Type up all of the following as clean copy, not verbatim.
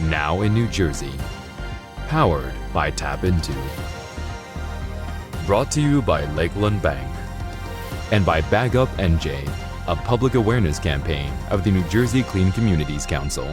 now in New Jersey. Powered by TAPinto. Brought to you by Lakeland Bank. And by Bag Up NJ, a public awareness campaign of the New Jersey Clean Communities Council.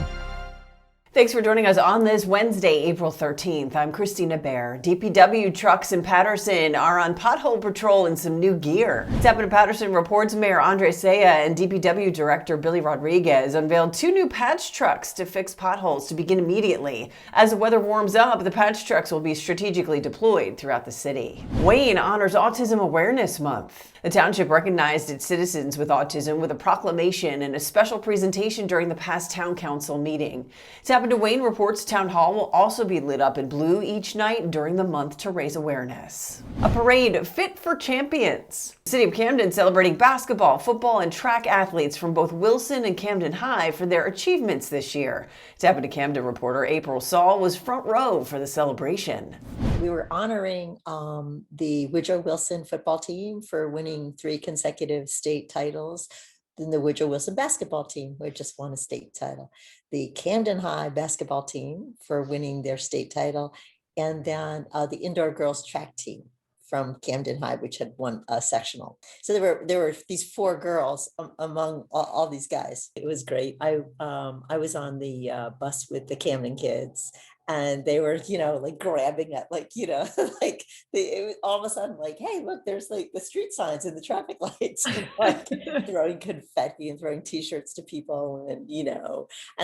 Thanks for joining us on this Wednesday, April 13th. I'm Kristina Behr. DPW trucks in Paterson are on pothole patrol in some new gear. TAPinto Paterson reports Mayor Andre Saya and DPW Director Billy Rodriguez unveiled two new patch trucks to fix potholes to begin immediately. As the weather warms up, the patch trucks will be strategically deployed throughout the city. Wayne honors Autism Awareness Month. The township recognized its citizens with autism with a proclamation and a special presentation during the past town council meeting. TAPinto Wayne reports town hall will also be lit up in blue each night during the month to raise awareness. A parade fit for champions. The city of Camden celebrating basketball, football, and track athletes from both Wilson and Camden High for their achievements this year. TAPinto Camden reporter April Saul was front row for the celebration. We were honoring the Woodrow Wilson football team for winning 3 consecutive state titles. Then the Woodrow Wilson basketball team, who just won a state title. The Camden High basketball team for winning their state title. And then the indoor girls track team from Camden High, which had won a sectional. So there were these 4 girls among all these guys. It was great. I was on the bus with the Camden kids. And they were, like grabbing at, like it was all of a sudden like, hey, look, there's like the street signs and the traffic lights, and like throwing confetti and throwing T-shirts to people, and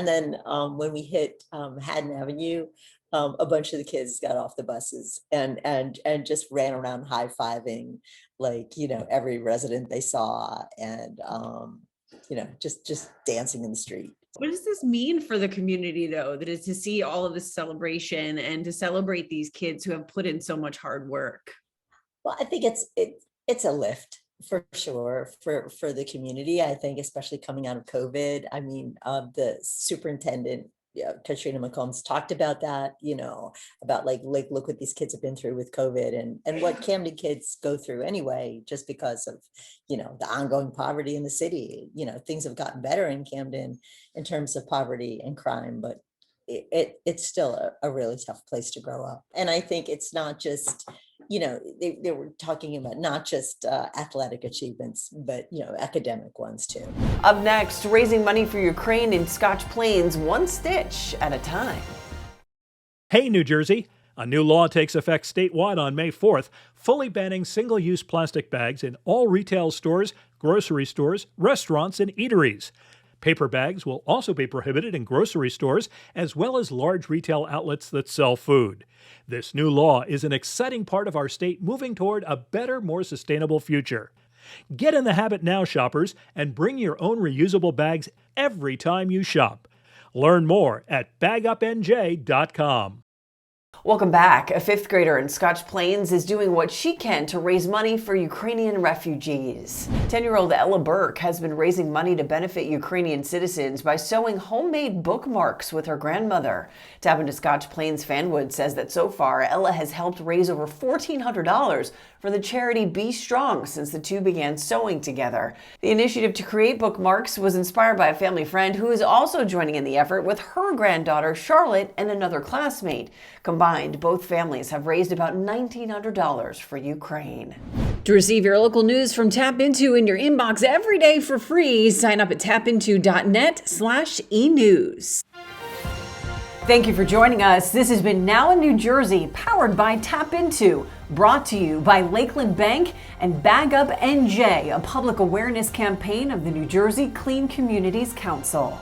then when we hit Haddon Avenue, a bunch of the kids got off the buses and just ran around high-fiving, every resident they saw, and just dancing in the street. What does this mean for the community, though, that is to see all of this celebration and to celebrate these kids who have put in so much hard work? Well, I think it's a lift for sure for the community. I think especially coming out of COVID. I mean, the superintendent, Kristina McCombs, talked about that, about like look what these kids have been through with COVID and what Camden kids go through anyway, just because of, the ongoing poverty in the city. Things have gotten better in Camden in terms of poverty and crime, but it's still a really tough place to grow up. And I think it's not just, they were talking about not just athletic achievements, but, academic ones too. Up next, raising money for Ukraine in Scotch Plains, one stitch at a time. Hey, New Jersey! A new law takes effect statewide on May 4th, fully banning single-use plastic bags in all retail stores, grocery stores, restaurants, and eateries. Paper bags will also be prohibited in grocery stores as well as large retail outlets that sell food. This new law is an exciting part of our state moving toward a better, more sustainable future. Get in the habit now, shoppers, and bring your own reusable bags every time you shop. Learn more at bagupnj.com. Welcome back. A 5th grader in Scotch Plains is doing what she can to raise money for Ukrainian refugees. 10-year-old Ella Burke has been raising money to benefit Ukrainian citizens by sewing homemade bookmarks with her grandmother. TAPinto Scotch Plains Fanwood says that so far, Ella has helped raise over $1,400 for the charity Be Strong since the two began sewing together. The initiative to create bookmarks was inspired by a family friend who is also joining in the effort with her granddaughter Charlotte and another classmate. Combined, both families have raised about $1,900 for Ukraine. To receive your local news from TAPinto in your inbox every day for free, sign up at tapinto.net/enews. Thank you for joining us. This has been Now in New Jersey, powered by TAPinto, brought to you by Lakeland Bank and Bag Up NJ, a public awareness campaign of the New Jersey Clean Communities Council.